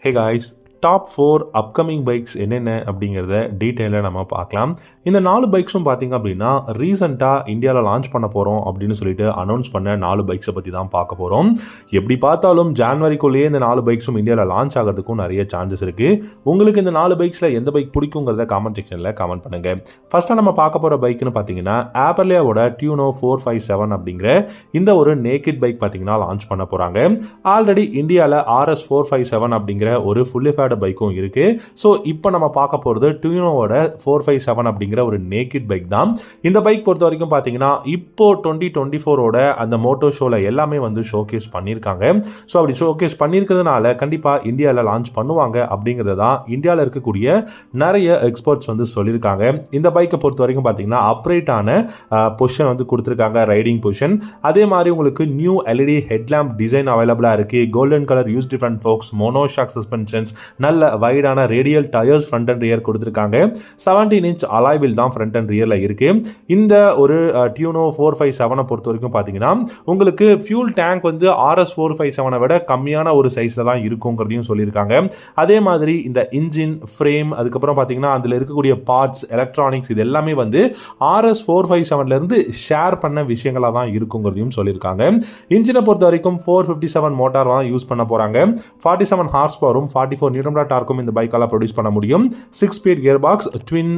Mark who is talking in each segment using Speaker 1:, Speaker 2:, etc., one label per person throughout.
Speaker 1: Hey guys, top 4 upcoming bikes என்னென்ன அப்படிங்கிறத டீட்டெயிலாக நம்ம பார்க்கலாம். இந்த 4 பைக்ஸும் பார்த்தீங்க அப்படின்னா ரீசெண்டாக இந்தியாவில் லான்ச் பண்ண போகிறோம் அப்படின்னு சொல்லிட்டு அனௌன்ஸ் பண்ண 4 பைக்ஸை பற்றி தான் பார்க்க போகிறோம். எப்படி பார்த்தாலும் ஜான்வரிக்குள்ளேயே இந்த 4 பைக்ஸும் இந்தியாவில் லான்ச் ஆகிறதுக்கும் நிறைய சான்சஸ் இருக்குது. உங்களுக்கு இந்த 4 பைக்ஸில் எந்த பைக் பிடிக்குங்கிறத காமெண்ட் செக்ஷனில் கமெண்ட் பண்ணுங்கள். ஃபஸ்ட்டாக நம்ம பார்க்க போகிற பைக்குன்னு பார்த்தீங்கன்னா ஆப்பர்லியாவோட டியூனோ 457 அப்படிங்கிற இந்த ஒரு நேக்கிட் பைக் பார்த்தீங்கன்னா லான்ச் பண்ண போகிறாங்க. ஆல்ரெடி இந்தியாவில் RS 457 அப்படிங்கிற ஒரு ஃபுல்லி ஃபேட் பைக்கும் இருக்கு. ஸோ இப்போ நம்ம பார்க்க போகிறது டியூனோவோட 457 அப்படிங்கிற ஒரு நேக்கிட் பைக் தான். இந்த பைக் பொறுத்த வரைக்கும் பார்த்தீங்கன்னா இப்போ 2024ஓட அந்த மோட்டோ ஷோவில் எல்லாமே வந்து ஷோகேஸ் பண்ணியிருக்காங்க. ஸோ அப்படி ஷோகேஸ் பண்ணியிருக்கிறதுனால கண்டிப்பாக இந்தியாவில் லான்ச் பண்ணுவாங்க அப்படிங்கிறது தான் இந்தியாவில் இருக்கக்கூடிய நிறைய எக்ஸ்பர்ட்ஸ் வந்து சொல்லியிருக்காங்க. இந்த பைக்கை பொறுத்த வரைக்கும் பார்த்தீங்கன்னா அப்ரைட்டான பொசிஷன் வந்து கொடுத்துருக்காங்க, ரைடிங் பொசிஷன். அதே மாதிரி உங்களுக்கு நியூ LED ஹெட்லாம்ப் டிசைன் அவைலபிளாக இருக்குது. Golden colour use different forks, monoshock suspensions, நல்ல வைடான radial tyres front and rear கொடுத்துருக்காங்க. 17 இன்ச் அலாய் வீல் தான் ஃப்ரண்ட் அண்ட் ரியரில் இருக்கு. இந்த ஒரு டியூனோ 457 பொறுத்த வரைக்கும் பார்த்தீங்கன்னா உங்களுக்கு ஃபியூல் டேங்க் வந்து RS 457 விட கம்மியான ஒரு சைஸில் தான் இருக்குங்கிறதையும் சொல்லியிருக்காங்க. அதே மாதிரி இந்த இன்ஜின், ஃப்ரேம், அதுக்கப்புறம் பார்த்தீங்கன்னா அதில் இருக்கக்கூடிய பார்ட்ஸ், எலக்ட்ரானிக்ஸ் இது எல்லாமே வந்து RS 457லேருந்து ஷேர் பண்ண விஷயங்களாக தான் இருக்குங்கிறதையும் சொல்லியிருக்காங்க. இன்ஜினை பொறுத்த வரைக்கும் 457 மோட்டார் தான் யூஸ் பண்ண போகிறாங்க. 47 ஹார்ஸ் பவரும் 44 நியூட்டன் டார்க்கும் இந்த பைக்கால ப்ரொடியூஸ் பண்ண முடியும். 6 speed gear box, twin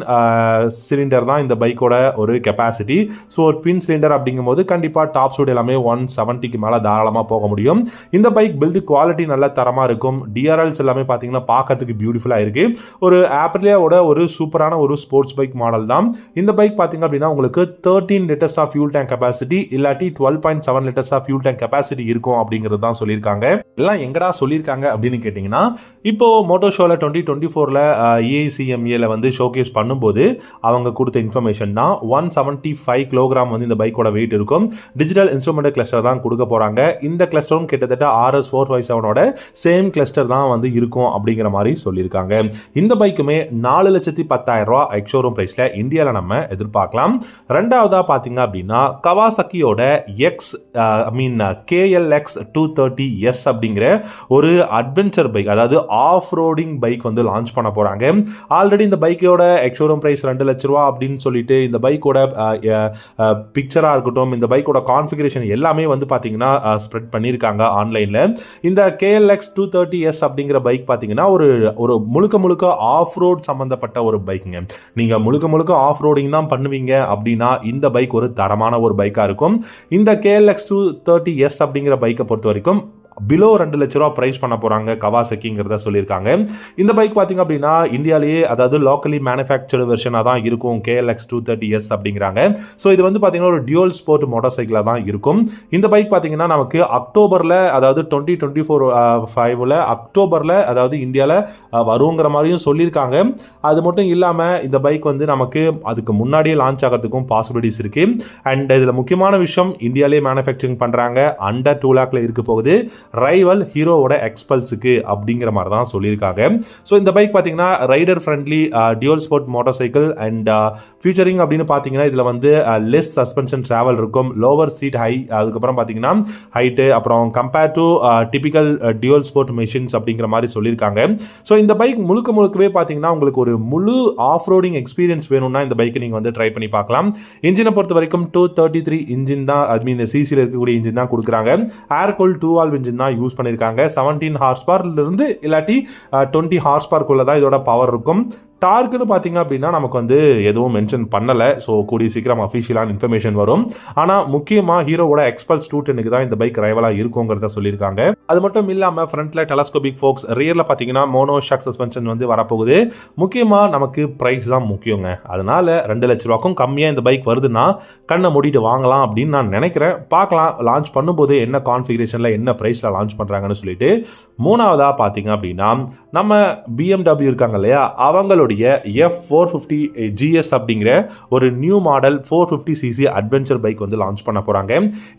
Speaker 1: cylinder தான் இந்த பைக்கோட ஒரு கெப்பாசிட்டி. ஸோ ட்வின் சிலிண்டர் அப்படிங்கும்போது கண்டிப்பாக டாப் ஸ்பீட் எல்லாமே 170க்கு மேலே தாராளமாக போக முடியும். இந்த பைக் பில்டு குவாலிட்டி நல்ல தரமாக இருக்கும். DRLs எல்லாமே பார்த்தீங்கன்னா பார்க்கறதுக்கு பியூட்டிஃபுல்லாக இருக்கு. ஒரு ஆப்பர்லியாவோட ஒரு சூப்பரான ஒரு ஸ்போர்ட்ஸ் பைக் மாடல் தான் இந்த பைக். பார்த்தீங்க அப்படின்னா உங்களுக்கு 13 litres of fuel tank capacity இல்லாட்டி 12.7 litres of fuel tank capacity இருக்கும் அப்படிங்கிறது தான் சொல்லியிருக்காங்க. எல்லாம் எங்கடா சொல்லியிருக்காங்க அப்படின்னு கேட்டிங்கன்னா இப்போ மோட்டோ ஷோவில் 2024ல் EICMAல வந்து ஷோகேஸ் பண்ணும்போது அவங்க கொடுத்த இன்ஃபர்மேஷன் தான் 175 கிலோகிராம் வந்து இந்த பைக்கோட வெயிட் இருக்கும். டிஜிட்டல் இன்ஸ்ட்ருமெண்ட் கிளஸ்டர் தான் கொடுக்க போகிறாங்க. இந்த கிளஸ்டரும் கிட்டத்தட்ட RS 457ஓட சேம் கிளஸ்டர் தான் வந்து இருக்கும் அப்படிங்கிற மாதிரி சொல்லியிருக்காங்க. இந்த பைக்குமே 4,10,000 ரூபா எக்ஸோரூம் பிரைஸில் இந்தியாவில் நம்ம எதிர்பார்க்கலாம். ரெண்டாவதாக பார்த்தீங்க அப்படின்னா கவாசக்கியோட KLX 230S அப்படிங்கிற ஒரு அட்வென்ச்சர் பைக், அதாவது ஆஃப் ரோடிங் பைக் வந்து லான்ச் பண்ண போறாங்க. ஆல்ரெடி இந்த பைக்கோட எக்ஸோரூம் பிரைஸ் 2 லட்ச ரூபா அப்படின்னு சொல்லிட்டு இந்த பைக்கோட பிக்சரா இருக்கட்டும், இந்த பைக்கோட கான்ஃபிகரேஷன் எல்லாமே வந்து பாத்தீங்கன்னா ஸ்ப்ரெட் பண்ணியிருக்காங்க ஆன்லைன்ல. இந்த KLX 230S அப்படிங்கிற பைக் பாத்தீங்கன்னா ஒரு முழுக்க ஆஃப் ரோட் சம்பந்தப்பட்ட ஒரு பைக்குங்க. நீங்க முழுக்க ஆஃப் ரோடிங் தான் பண்ணுவீங்க அப்படின்னா இந்த பைக் ஒரு தரமான ஒரு பைக்கா இருக்கும். இந்த KLX 230S அப்படிங்கிற பைக்கை பொறுத்த வரைக்கும் பிலோ 2 லட்ச ரூபா பிரைஸ் பண்ண போறாங்க கவாசக்கிங்கிறத சொல்லியிருக்காங்க. இந்த பைக் பார்த்தீங்க அப்படின்னா இந்தியாலேயே, அதாவது லோக்கலி மேனுஃபேக்சர்டு வெர்ஷனாக தான் இருக்கும் KLX 230S அப்படிங்கிறாங்க. ஸோ இது வந்து பார்த்தீங்கன்னா ஒரு டியூவல் ஸ்போர்ட் மோட்டார் சைக்கிளாக தான் இருக்கும். இந்த பைக் பார்த்தீங்கன்னா நமக்கு அக்டோபரில், அதாவது 2024 அக்டோபரில் அதாவது இந்தியாவில் வருங்கிற மாதிரியும் சொல்லியிருக்காங்க. அது மட்டும் இல்லாமல் இந்த பைக் வந்து நமக்கு அதுக்கு முன்னாடியே லான்ச் ஆகிறதுக்கும் பாசிபிலிட்டிஸ் இருக்கு. அண்ட் இதில் முக்கியமான விஷயம், இந்தியாவிலே மேனுஃபேக்சரிங் பண்ணுறாங்க. அண்டர் 2 லேக்ல இருக்க போகுது. ரைவல் ஹீரோவோட எக்ஸ்பல்ஸுக்கு அப்படிங்கிற மாதிரி தான் சொல்லியிருக்காங்க. ஸோ இந்த பைக் பார்த்தீங்கன்னா rider friendly dual sport motorcycle. And featuring அப்படின்னு பார்த்தீங்கன்னா இதில் வந்து லெஸ் சஸ்பென்ஷன் ட்ராவல் இருக்கும், லோவர் சீட் ஹை, அதுக்கப்புறம் பார்த்தீங்கன்னா ஹைட்டு, அப்புறம் compare to typical dual sport machines அப்படிங்கிற மாதிரி சொல்லியிருக்காங்க. ஸோ இந்த பைக் முழுக்கவே பார்த்தீங்கன்னா உங்களுக்கு ஒரு முழு ஆஃப் ரோடிங் எக்ஸ்பீரியன்ஸ் வேணும்னா இந்த பைக்கை நீங்கள் வந்து ட்ரை பண்ணி பார்க்கலாம். இன்ஜினை பொறுத்த வரைக்கும் 233 இன்ஜின் தான், சிசியில் இருக்கக்கூடிய இன்ஜின் தான் கொடுக்குறாங்க. ஏர் கூல் 2 வால்வ் இன்ஜின் தான் யூஸ் பண்ணியிருக்காங்க. 17 ஹார்ஸ் பவர்ல இருந்து இல்லாட்டி 20 ஹார்ஸ் பவர்க்குள்ள தான் இதோட பவர் இருக்கும். டார்க்குன்னு பார்த்தீங்க அப்படின்னா நமக்கு வந்து எதுவும் மென்ஷன் பண்ணலை. ஸோ கூடிய சீக்கிரம் அஃபிஷியலான இன்ஃபர்மேஷன் வரும். ஆனால் முக்கியமாக ஹீரோவோட எக்ஸ்பல்ஸ் 210க்கு தான் இந்த பைக் ரைவலாக இருக்குங்கிறத சொல்லியிருக்காங்க. அது மட்டும் இல்லாமல் ஃப்ரண்ட்ல டெலஸ்கோபிக் ஃபோக்ஸ், ரியரில் பார்த்தீங்கன்னா மோனோஷாக் சஸ்பென்ஷன் வந்து வரப்போகுது. முக்கியமாக நமக்கு ப்ரைஸ் தான் முக்கியங்க. அதனால 2 லட்ச ரூபாய்க்கும் கம்மியாக இந்த பைக் வருதுன்னா கண்ணை மூடிட்டு வாங்கலாம் அப்படின்னு நான் நினைக்கிறேன். பார்க்கலாம் லான்ச் பண்ணும்போது என்ன கான்ஃபிகரேஷனில் என்ன ப்ரைஸில் லான்ச் பண்ணுறாங்கன்னு சொல்லிட்டு. மூணாவதாக பார்த்தீங்க அப்படின்னா நம்ம BMW இருக்காங்க இல்லையா, அவங்களுடைய F450 GS அப்படிங்கிற ஒரு new model 450cc adventure bike வந்து லான்ச் பண்ண போறாங்க.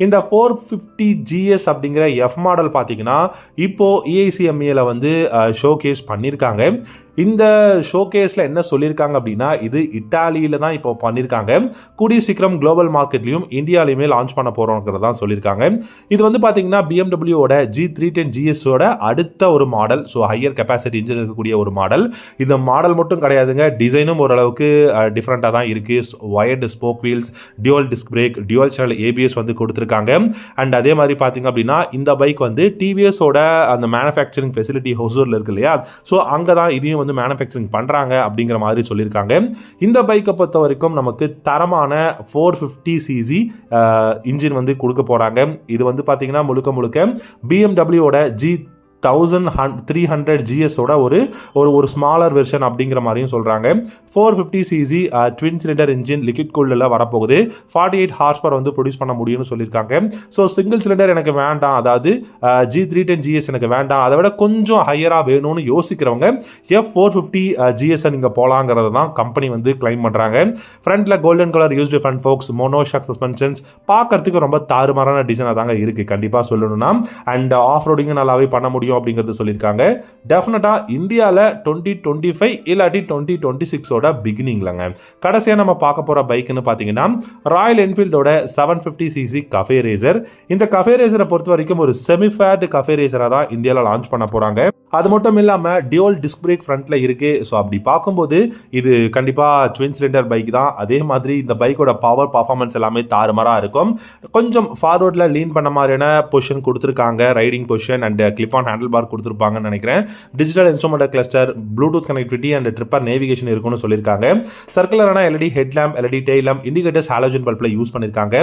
Speaker 1: இந்த 450 GS அப்படிங்கிற F மாடல் பார்த்தீங்கன்னா இப்போ EICMAல வந்து ஷோகேஸ் பண்ணியிருக்காங்க. இந்த ஷோகேஸில் என்ன சொல்லியிருக்காங்க அப்படின்னா, இது இட்டாலியில் தான் இப்போ பண்ணியிருக்காங்க. கூடிய சீக்கிரம் குளோபல் மார்க்கெட்லையும் இந்தியாலையுமே லான்ச் பண்ண போகிறோங்கிறதா சொல்லியிருக்காங்க. இது வந்து பார்த்தீங்கன்னா பிஎம்டபிள்யூவோட G310 GSோட அடுத்த ஒரு model. So higher capacity engine இருக்கக்கூடிய ஒரு மாடல். இந்த மாடல் மட்டும் கிடையாதுங்க, டிசைனும் ஓரளவுக்கு டிஃப்ரெண்ட்டாக தான் இருக்குது. Wired spoke wheels, dual disc brake, dual channel ABS வந்து கொடுத்துருக்காங்க. அண்ட் அதே மாதிரி பார்த்தீங்க அப்படின்னா இந்த பைக் வந்து டிவிஎஸோட அந்த மேனுஃபேக்சரிங் ஃபெசிலிட்டி ஹொசூரில் இருக்கு இல்லையா, ஸோ அங்கே தான் இதையும் வந்து மேனுஃபேக்சரிங் பண்ணுறாங்க அப்படிங்கிற மாதிரி சொல்லியிருக்காங்க. இந்த பைக்கை பொறுத்த வரைக்கும் நமக்கு தரமான 450cc இன்ஜின் வந்து கொடுக்க போகிறாங்க. இது வந்து பார்த்தீங்கன்னா முழுக்க முழுக்க பிஎம்டபிள்யூவோட G1300 GSோட ஒரு ஸ்மாலர் வெர்ஷன் அப்படிங்கிற மாதிரியும் சொல்கிறாங்க. 450cc twin cylinder engine liquid கூல்டில் வரப்போகுது. 48 ஹார்ஸ் பவர் வந்து ப்ரொடியூஸ் பண்ண முடியும்னு சொல்லியிருக்காங்க. ஸோ சிங்கிள் சிலிண்டர் எனக்கு வேண்டாம், அதாவது G310 GS எனக்கு வேண்டாம், அதை விட கொஞ்சம் ஹையராக வேணும்னு யோசிக்கிறவங்க F450 GS நீங்கள் போகலாங்கிறத தான் கம்பெனி வந்து கிளைம் பண்ணுறாங்க. ஃப்ரண்ட்டில் golden colour used front forks, monoshock suspensions, பார்க்கறதுக்கு ரொம்ப தாறுமாறான டிசைனாக தாங்க இருக்குது கண்டிப்பாக சொல்லணும்னா. அண்ட் ஆஃப் ரோடிங்கும் நல்லாவே பண்ண முடியும் அப்படிங்கிறது சொல்லியிருக்காங்க. டெஃபினட்டா இந்தியாவில் 2025 இல்லாட்டி 2026ஓட பிகினிங்லங்க கடைசியாக நம்ம பார்க்க போகிற பைக்குன்னு பார்த்தீங்கன்னா ராயல் என்ஃபீல்டோட 750cc கஃபே ரேசர். இந்த கஃபே ரேசரை பொறுத்த வரைக்கும் ஒரு செமிஃபேட் கஃபே ரேசரை தான் இந்தியாவில் லான்ச் பண்ண போகிறாங்க. அது மட்டும் இல்லாமல் டியூவல் டிஸ்க் பிரேக் ஃப்ரண்ட்டில் இருக்குது. ஸோ அப்படி பார்க்கும்போது இது கண்டிப்பாக ட்வின் சிலிண்டர் பைக் தான். அதே மாதிரி இந்த பைக்கோட பவர் பர்ஃபார்மன்ஸ் எல்லாமே தாறுமாறாக இருக்கும். கொஞ்சம் ஃபார்வர்டில் லீன் பண்ண மாதிரியான பொசிஷன் கொடுத்துருக்காங்க, riding position and clip on handle bar கொடுத்துருப்பாங்கன்னு நினைக்கிறேன். Digital instrument cluster, Bluetooth connectivity and tripper navigation இருக்குன்னு சொல்லியிருக்காங்க. சர்க்குலரான LED headlamp, LED tail lamp, indicators halogen பல்பில் யூஸ் பண்ணியிருக்காங்க.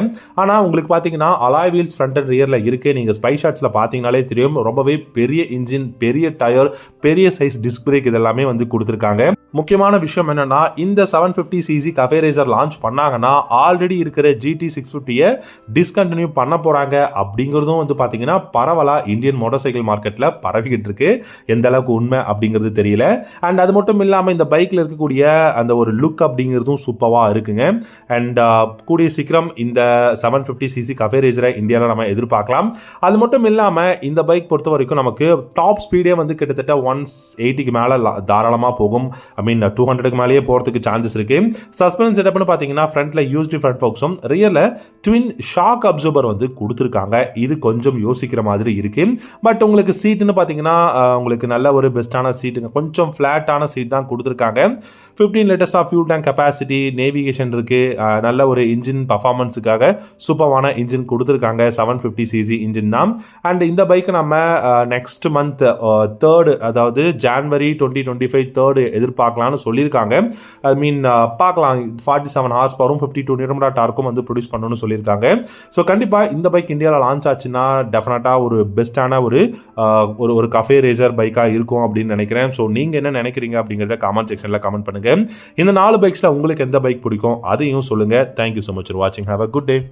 Speaker 1: ஆனால் உங்களுக்கு பார்த்தீங்கன்னா அலாய் வீல்ஸ் ஃப்ரண்ட் அண்ட் ரியரில் இருக்குது. நீங்கள் ஸ்பை ஷாட்ஸில் பார்த்தீங்கனாலே தெரியும், ரொம்பவே பெரிய இன்ஜின், பெரிய டயர், பெரிய சைஸ் டிஸ்க் பிரேக் இதெல்லாமே வந்து கொடுத்துருக்காங்க. முக்கியமான விஷயம் என்னன்னா, இந்த 750cc கஃபே ரேசர் லான்ச் பண்ணாங்கன்னா ஆல்ரெடி இருக்கிற GT650 டிஸ்கண்டினியூ பண்ண போகிறாங்க அப்படிங்கிறதும் வந்து பார்த்தீங்கன்னா பரவலாக இந்தியன் மோட்டார் சைக்கிள் மார்க்கெட்டில் பரவிக்கிட்டு இருக்கு. எந்த அளவுக்கு உண்மை அப்படிங்கிறது தெரியல. அண்ட் அது மட்டும் இல்லாமல் இந்த பைக்கில் இருக்கக்கூடிய அந்த ஒரு லுக் அப்படிங்கிறதும் சூப்பராக இருக்குங்க. அண்ட் கூடிய சீக்கிரம் இந்த 750cc கஃபே ரேசரை இந்தியாவில் நம்ம எதிர்பார்க்கலாம். அது மட்டும் இல்லாமல் இந்த பைக் பொறுத்த வரைக்கும் நமக்கு டாப் ஸ்பீடே வந்து கிட்டத்தட்ட 180க்கு மேலே தாராளமாக போகும். ஐ மீன் 200க்கு மேலேயே போகிறதுக்கு சான்சஸ் இருக்கு. சஸ்பென்ஸ் செட்டப்னு பார்த்தீங்கன்னா ஃப்ரண்ட்டில் யூஸ்டு ஃப்ரண்ட் ஃபோக்ஸும் ரியரில் ட்வின் ஷாக் அப்சர்வர் வந்து கொடுத்துருக்காங்க. இது கொஞ்சம் யோசிக்கிற மாதிரி இருக்கு. பட் உங்களுக்கு சீட்டுன்னு பார்த்தீங்கன்னா உங்களுக்கு நல்ல ஒரு பெஸ்ட்டான சீட்டுங்க, கொஞ்சம் ஃப்ளாட்டான சீட் தான் கொடுத்துருக்காங்க. 15 litres of fuel tank capacity, navigation இருக்குது. நல்ல ஒரு இன்ஜின் பர்ஃபார்மன்ஸுக்காக சூப்பரான இன்ஜின் கொடுத்துருக்காங்க. 750cc இன்ஜின் தான். அண்ட் இந்த பைக்கை நம்ம நெக்ஸ்ட் மந்த் 3rd, அதாவது ஜான்வரி 2025 3rd எதிர்பார்க்கலாம்னு சொல்லியிருக்காங்க. ஐ மீன் பார்க்கலாம். 47 ஹார்ஸ் பவரும் 52 நியூட்டன் டார்க்கும் வந்து ப்ரொடியூஸ் பண்ணணும்னு சொல்லியிருக்காங்க. ஸோ கண்டிப்பாக இந்த பைக் இந்தியாவில் லான்ச் ஆச்சுன்னா டெஃபினட்டாக ஒரு பெஸ்ட்டான ஒரு கஃபே ரேசர் பைக்காக இருக்கும் அப்படின்னு நினைக்கிறேன். ஸோ நீங்கள் என்ன நினைக்கிறீங்க அப்படிங்கிறத கமெண்ட் செக்ஷனில் கமெண்ட் பண்ணுங்கள். இந்த 4 பைக்ஸில் உங்களுக்கு எந்த பைக் பிடிக்கும் அதையும் சொல்லுங்கள். தேங்க்யூ ஸோ மச் ஃபார் வாட்சிங். Have a good day.